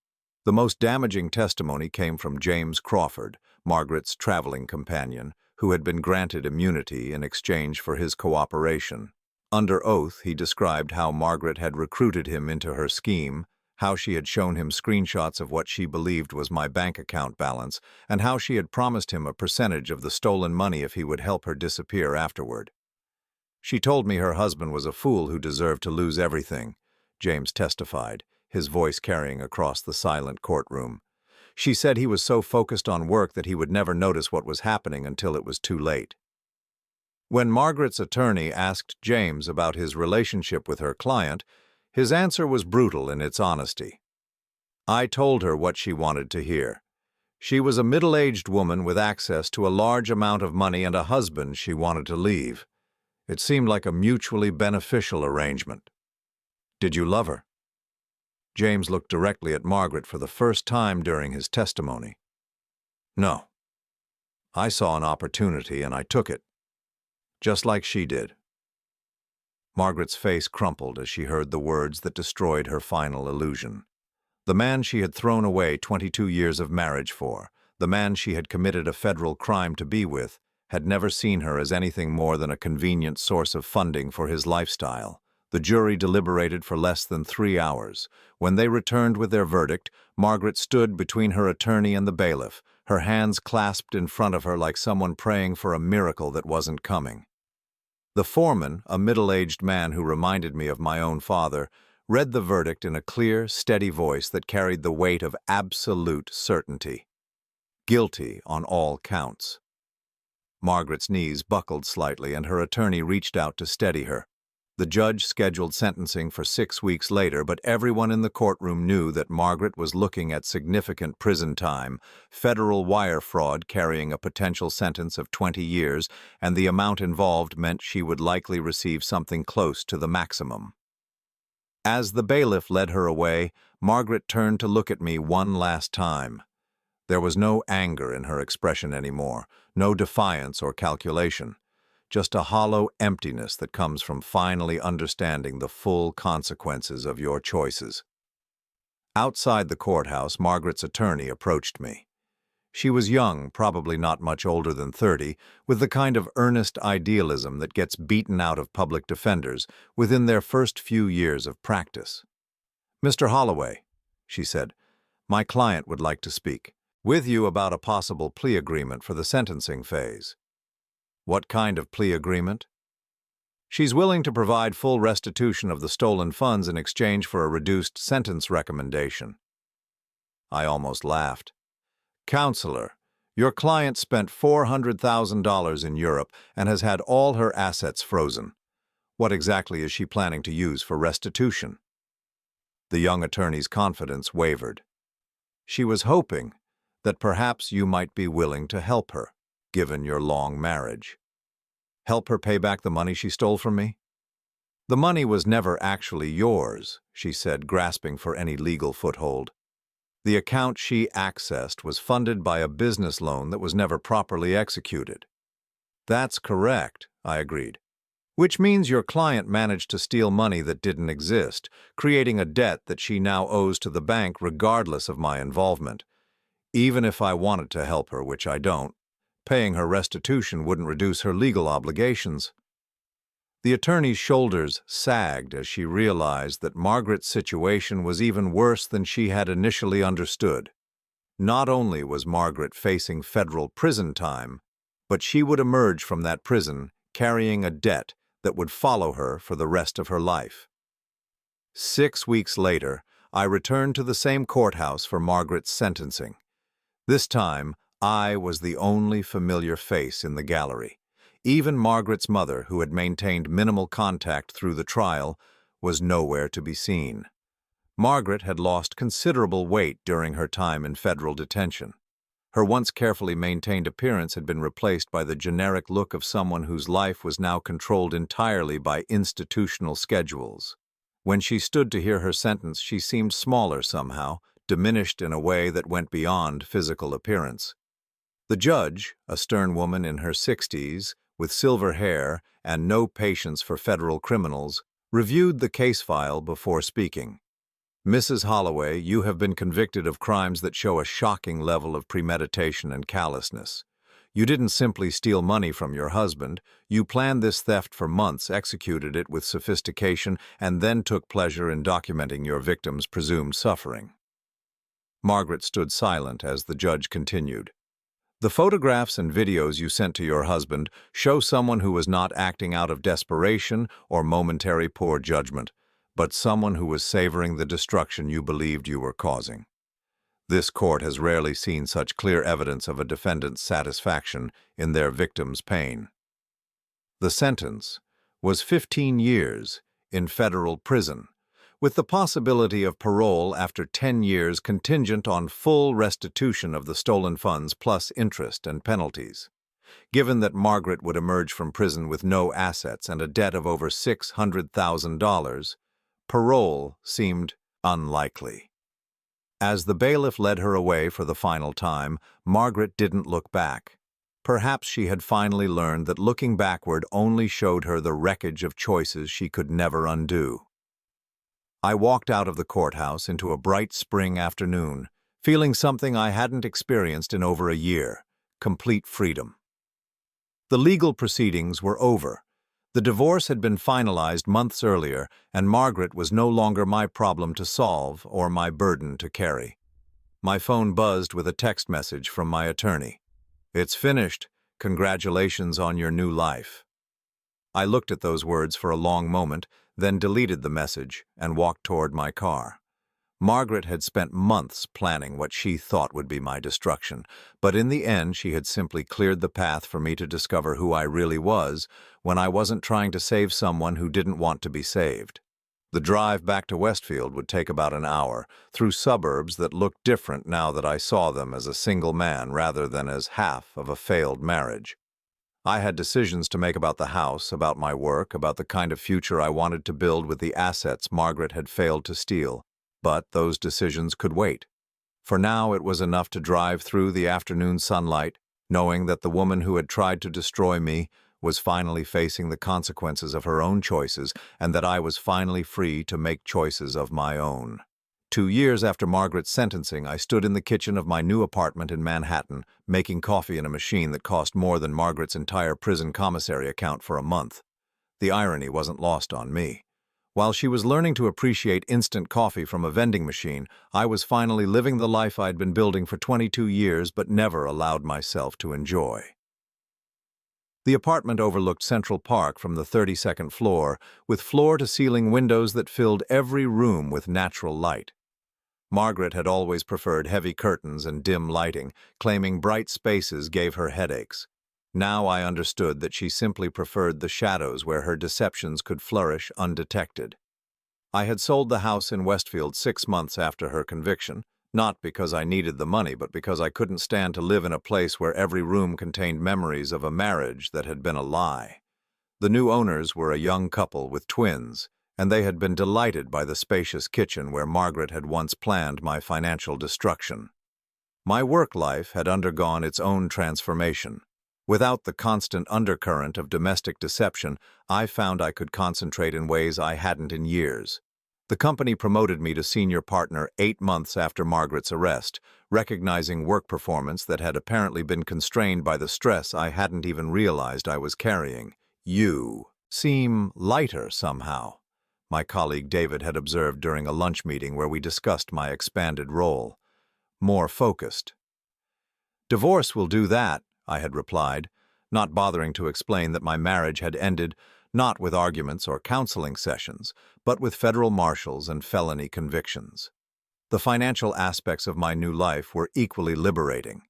The most damaging testimony came from James Crawford, Margaret's traveling companion, who had been granted immunity in exchange for his cooperation. Under oath, he described how Margaret had recruited him into her scheme, how she had shown him screenshots of what she believed was my bank account balance, and how she had promised him a percentage of the stolen money if he would help her disappear afterward. "She told me her husband was a fool who deserved to lose everything," James testified, his voice carrying across the silent courtroom. "She said he was so focused on work that he would never notice what was happening until it was too late." When Margaret's attorney asked James about his relationship with her client, his answer was brutal in its honesty. "I told her what she wanted to hear. She was a middle-aged woman with access to a large amount of money and a husband she wanted to leave. It seemed like a mutually beneficial arrangement." "Did you love her?" James looked directly at Margaret for the first time during his testimony. "No. I saw an opportunity and I took it. Just like she did." Margaret's face crumpled as she heard the words that destroyed her final illusion. The man she had thrown away 22 years of marriage for, the man she had committed a federal crime to be with, had never seen her as anything more than a convenient source of funding for his lifestyle. The jury deliberated for less than 3 hours. When they returned with their verdict, Margaret stood between her attorney and the bailiff, her hands clasped in front of her like someone praying for a miracle that wasn't coming. The foreman, a middle-aged man who reminded me of my own father, read the verdict in a clear, steady voice that carried the weight of absolute certainty. Guilty on all counts. Margaret's knees buckled slightly and her attorney reached out to steady her. The judge scheduled sentencing for 6 weeks later, but everyone in the courtroom knew that Margaret was looking at significant prison time, federal wire fraud carrying a potential sentence of 20 years, and the amount involved meant she would likely receive something close to the maximum. As the bailiff led her away, Margaret turned to look at me one last time. There was no anger in her expression anymore, no defiance or calculation. Just a hollow emptiness that comes from finally understanding the full consequences of your choices. Outside the courthouse, Margaret's attorney approached me. She was young, probably not much older than 30, with the kind of earnest idealism that gets beaten out of public defenders within their first few years of practice. "Mr. Holloway," she said, "my client would like to speak with you about a possible plea agreement for the sentencing phase." "What kind of plea agreement?" "She's willing to provide full restitution of the stolen funds in exchange for a reduced sentence recommendation." I almost laughed. "Counselor, your client spent $400,000 in Europe and has had all her assets frozen. What exactly is she planning to use for restitution?" The young attorney's confidence wavered. "She was hoping that perhaps you might be willing to help her, given your long marriage." "Help her pay back the money she stole from me?" "The money was never actually yours," she said, grasping for any legal foothold. "The account she accessed was funded by a business loan that was never properly executed." "That's correct," I agreed. "Which means your client managed to steal money that didn't exist, creating a debt that she now owes to the bank regardless of my involvement. Even if I wanted to help her, which I don't, paying her restitution wouldn't reduce her legal obligations." The attorney's shoulders sagged as she realized that Margaret's situation was even worse than she had initially understood. Not only was Margaret facing federal prison time, but she would emerge from that prison carrying a debt that would follow her for the rest of her life. 6 weeks later, I returned to the same courthouse for Margaret's sentencing. This time, I was the only familiar face in the gallery. Even Margaret's mother, who had maintained minimal contact through the trial, was nowhere to be seen. Margaret had lost considerable weight during her time in federal detention. Her once carefully maintained appearance had been replaced by the generic look of someone whose life was now controlled entirely by institutional schedules. When she stood to hear her sentence, she seemed smaller somehow, diminished in a way that went beyond physical appearance. The judge, a stern woman in her 60s, with silver hair and no patience for federal criminals, reviewed the case file before speaking. "Mrs. Holloway, you have been convicted of crimes that show a shocking level of premeditation and callousness. You didn't simply steal money from your husband. You planned this theft for months, executed it with sophistication, and then took pleasure in documenting your victim's presumed suffering." Margaret stood silent as the judge continued. "The photographs and videos you sent to your husband show someone who was not acting out of desperation or momentary poor judgment, but someone who was savoring the destruction you believed you were causing. This court has rarely seen such clear evidence of a defendant's satisfaction in their victim's pain." The sentence was 15 years in federal prison, with the possibility of parole after 10 years contingent on full restitution of the stolen funds plus interest and penalties. Given that Margaret would emerge from prison with no assets and a debt of over $600,000, parole seemed unlikely. As the bailiff led her away for the final time, Margaret didn't look back. Perhaps she had finally learned that looking backward only showed her the wreckage of choices she could never undo. I walked out of the courthouse into a bright spring afternoon, feeling something I hadn't experienced in over a year: complete freedom. The legal proceedings were over. The divorce had been finalized months earlier, and Margaret was no longer my problem to solve or my burden to carry. My phone buzzed with a text message from my attorney. "It's finished. Congratulations on your new life." I looked at those words for a long moment, then deleted the message and walked toward my car. Margaret had spent months planning what she thought would be my destruction, but in the end she had simply cleared the path for me to discover who I really was when I wasn't trying to save someone who didn't want to be saved. The drive back to Westfield would take about an hour, through suburbs that looked different now that I saw them as a single man rather than as half of a failed marriage. I had decisions to make about the house, about my work, about the kind of future I wanted to build with the assets Margaret had failed to steal. But those decisions could wait. For now, it was enough to drive through the afternoon sunlight, knowing that the woman who had tried to destroy me was finally facing the consequences of her own choices, and that I was finally free to make choices of my own. 2 years after Margaret's sentencing, I stood in the kitchen of my new apartment in Manhattan, making coffee in a machine that cost more than Margaret's entire prison commissary account for a month. The irony wasn't lost on me. While she was learning to appreciate instant coffee from a vending machine, I was finally living the life I'd been building for 22 years but never allowed myself to enjoy. The apartment overlooked Central Park from the 32nd floor, with floor-to-ceiling windows that filled every room with natural light. Margaret had always preferred heavy curtains and dim lighting, claiming bright spaces gave her headaches. Now I understood that she simply preferred the shadows where her deceptions could flourish undetected. I had sold the house in Westfield 6 months after her conviction, not because I needed the money, but because I couldn't stand to live in a place where every room contained memories of a marriage that had been a lie. The new owners were a young couple with twins, and they had been delighted by the spacious kitchen where Margaret had once planned my financial destruction. My work life had undergone its own transformation. Without the constant undercurrent of domestic deception, I found I could concentrate in ways I hadn't in years. The company promoted me to senior partner 8 months after Margaret's arrest, recognizing work performance that had apparently been constrained by the stress I hadn't even realized I was carrying. "You seem lighter somehow," my colleague David had observed during a lunch meeting where we discussed my expanded role. "More focused." "Divorce will do that," I had replied, not bothering to explain that my marriage had ended not with arguments or counseling sessions, but with federal marshals and felony convictions. The financial aspects of my new life were equally liberating.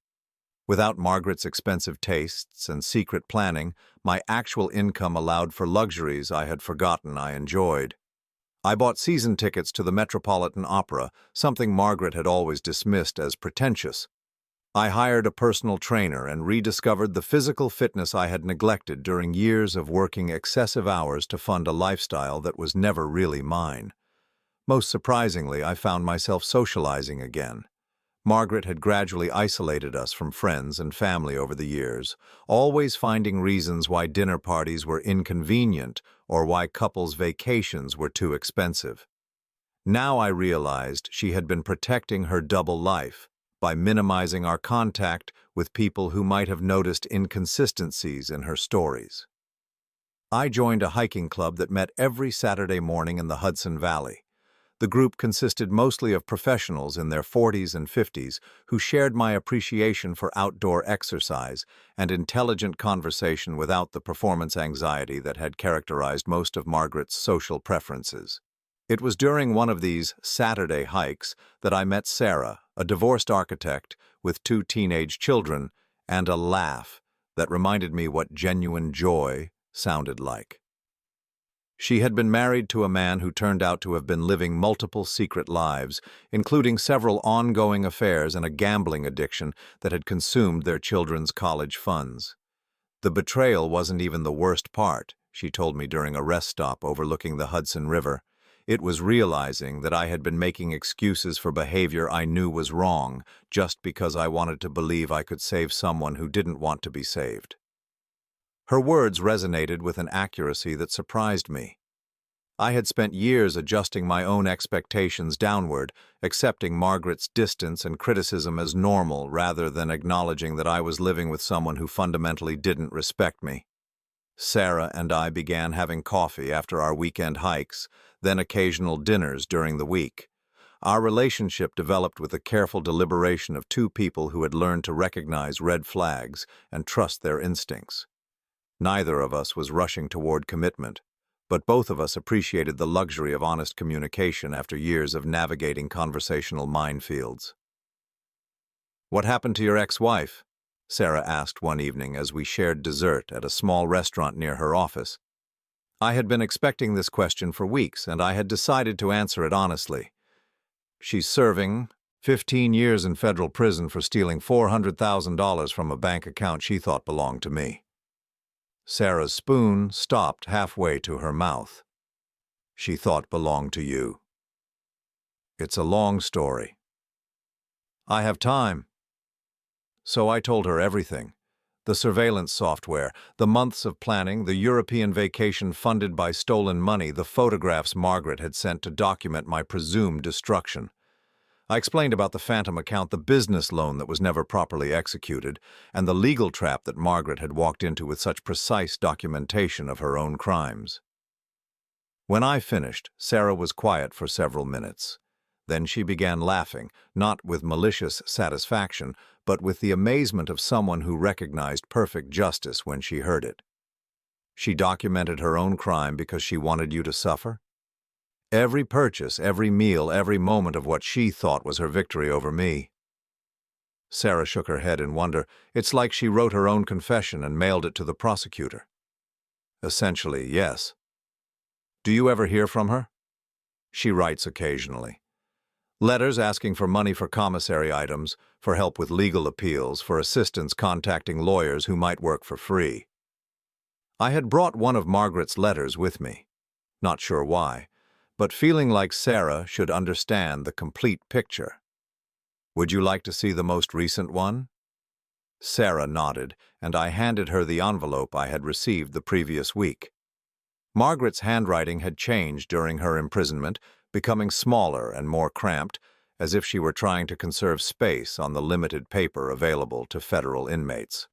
Without Margaret's expensive tastes and secret planning, my actual income allowed for luxuries I had forgotten I enjoyed. I bought season tickets to the Metropolitan Opera, something Margaret had always dismissed as pretentious. I hired a personal trainer and rediscovered the physical fitness I had neglected during years of working excessive hours to fund a lifestyle that was never really mine. Most surprisingly, I found myself socializing again. Margaret had gradually isolated us from friends and family over the years, always finding reasons why dinner parties were inconvenient or why couples' vacations were too expensive. Now I realized she had been protecting her double life by minimizing our contact with people who might have noticed inconsistencies in her stories. I joined a hiking club that met every Saturday morning in the Hudson Valley. The group consisted mostly of professionals in their 40s and 50s who shared my appreciation for outdoor exercise and intelligent conversation without the performance anxiety that had characterized most of Margaret's social preferences. It was during one of these Saturday hikes that I met Sarah, a divorced architect with 2 teenage children, and a laugh that reminded me what genuine joy sounded like. She had been married to a man who turned out to have been living multiple secret lives, including several ongoing affairs and a gambling addiction that had consumed their children's college funds. The betrayal wasn't even the worst part, she told me during a rest stop overlooking the Hudson River. It was realizing that I had been making excuses for behavior I knew was wrong just because I wanted to believe I could save someone who didn't want to be saved. Her words resonated with an accuracy that surprised me. I had spent years adjusting my own expectations downward, accepting Margaret's distance and criticism as normal rather than acknowledging that I was living with someone who fundamentally didn't respect me. Sarah and I began having coffee after our weekend hikes, then occasional dinners during the week. Our relationship developed with the careful deliberation of 2 people who had learned to recognize red flags and trust their instincts. Neither of us was rushing toward commitment, but both of us appreciated the luxury of honest communication after years of navigating conversational minefields. "What happened to your ex-wife?" Sarah asked one evening as we shared dessert at a small restaurant near her office. I had been expecting this question for weeks, and I had decided to answer it honestly. "She's serving 15 years in federal prison for stealing $400,000 from a bank account she thought belonged to me." Sarah's spoon stopped halfway to her mouth. "She thought belonged to you." "It's a long story." "I have time." So I told her everything. The surveillance software, the months of planning, the European vacation funded by stolen money, the photographs Margaret had sent to document my presumed destruction. I explained about the phantom account, the business loan that was never properly executed, and the legal trap that Margaret had walked into with such precise documentation of her own crimes. When I finished, Sarah was quiet for several minutes. Then she began laughing, not with malicious satisfaction, but with the amazement of someone who recognized perfect justice when she heard it. She documented her own crime because she wanted you to suffer? Every purchase, every meal, every moment of what she thought was her victory over me. Sarah shook her head in wonder. It's like she wrote her own confession and mailed it to the prosecutor. Essentially, yes. Do you ever hear from her? She writes occasionally. Letters asking for money for commissary items, for help with legal appeals, for assistance contacting lawyers who might work for free. I had brought one of Margaret's letters with me. Not sure why, but feeling like Sarah should understand the complete picture. Would you like to see the most recent one? Sarah nodded, and I handed her the envelope I had received the previous week. Margaret's handwriting had changed during her imprisonment, becoming smaller and more cramped, as if she were trying to conserve space on the limited paper available to federal inmates.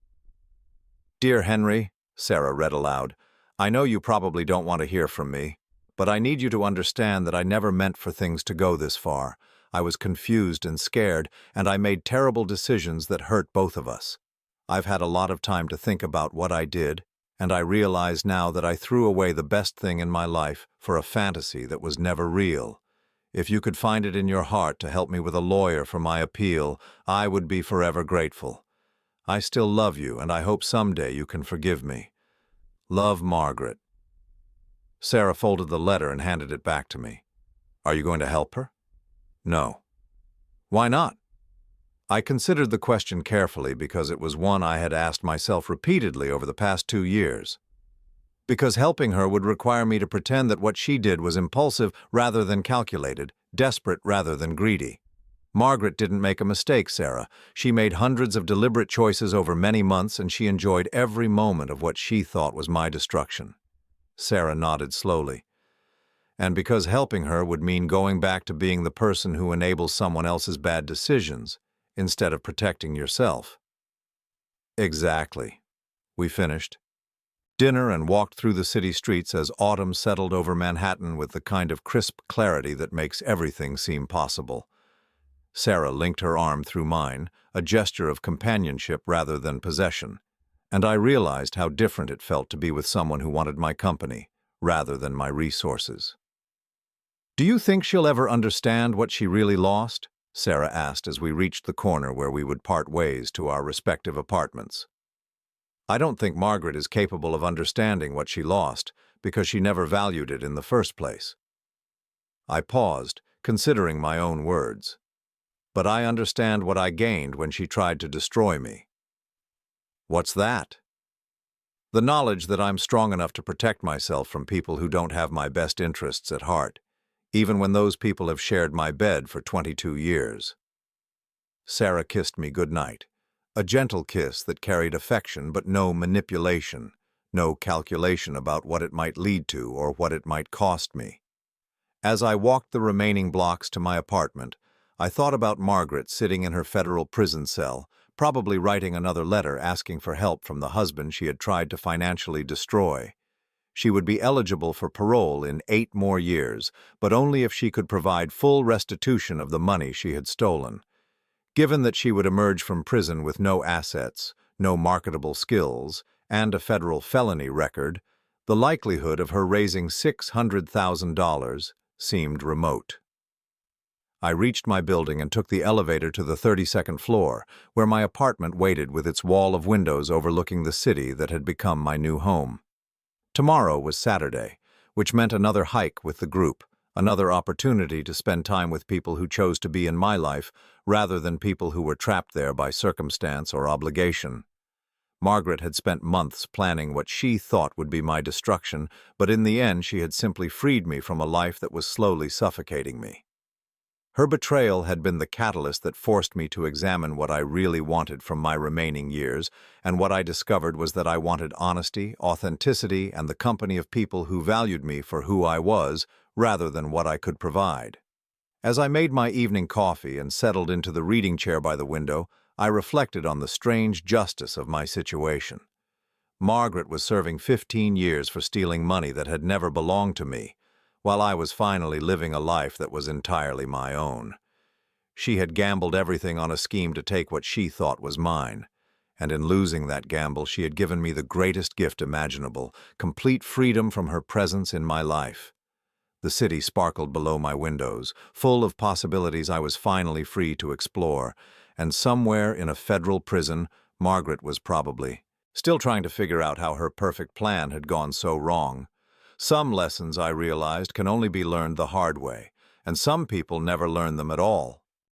Dear Henry, Sarah read aloud, I know you probably don't want to hear from me, but I need you to understand that I never meant for things to go this far. I was confused and scared, and I made terrible decisions that hurt both of us. I've had a lot of time to think about what I did, and I realize now that I threw away the best thing in my life for a fantasy that was never real. If you could find it in your heart to help me with a lawyer for my appeal, I would be forever grateful. I still love you, and I hope someday you can forgive me. Love, Margaret. Sarah folded the letter and handed it back to me. Are you going to help her? No. Why not? I considered the question carefully because it was one I had asked myself repeatedly over the past 2 years. Because helping her would require me to pretend that what she did was impulsive rather than calculated, desperate rather than greedy. Margaret didn't make a mistake, Sarah. She made hundreds of deliberate choices over many months, and she enjoyed every moment of what she thought was my destruction. Sarah nodded slowly. And because helping her would mean going back to being the person who enables someone else's bad decisions, instead of protecting yourself. Exactly. We finished dinner and walked through the city streets as autumn settled over Manhattan with the kind of crisp clarity that makes everything seem possible. Sarah linked her arm through mine, a gesture of companionship rather than possession, and I realized how different it felt to be with someone who wanted my company, rather than my resources. Do you think she'll ever understand what she really lost? Sarah asked as we reached the corner where we would part ways to our respective apartments. I don't think Margaret is capable of understanding what she lost, because she never valued it in the first place. I paused, considering my own words. But I understand what I gained when she tried to destroy me. What's that? The knowledge that I'm strong enough to protect myself from people who don't have my best interests at heart, even when those people have shared my bed for 22 years. Sarah kissed me goodnight, a gentle kiss that carried affection but no manipulation, no calculation about what it might lead to or what it might cost me. As I walked the remaining blocks to my apartment, I thought about Margaret sitting in her federal prison cell, probably writing another letter asking for help from the husband she had tried to financially destroy. She would be eligible for parole in 8 more years, but only if she could provide full restitution of the money she had stolen. Given that she would emerge from prison with no assets, no marketable skills, and a federal felony record, the likelihood of her raising $600,000 seemed remote. I reached my building and took the elevator to the 32nd floor, where my apartment waited with its wall of windows overlooking the city that had become my new home. Tomorrow was Saturday, which meant another hike with the group, another opportunity to spend time with people who chose to be in my life rather than people who were trapped there by circumstance or obligation. Margaret had spent months planning what she thought would be my destruction, but in the end she had simply freed me from a life that was slowly suffocating me. Her betrayal had been the catalyst that forced me to examine what I really wanted from my remaining years, and what I discovered was that I wanted honesty, authenticity, and the company of people who valued me for who I was, rather than what I could provide. As I made my evening coffee and settled into the reading chair by the window, I reflected on the strange justice of my situation. Margaret was serving 15 years for stealing money that had never belonged to me, while I was finally living a life that was entirely my own. She had gambled everything on a scheme to take what she thought was mine, and in losing that gamble she had given me the greatest gift imaginable, complete freedom from her presence in my life. The city sparkled below my windows, full of possibilities I was finally free to explore, and somewhere in a federal prison, Margaret was probably still trying to figure out how her perfect plan had gone so wrong. Some lessons, I realized, can only be learned the hard way, and some people never learn them at all.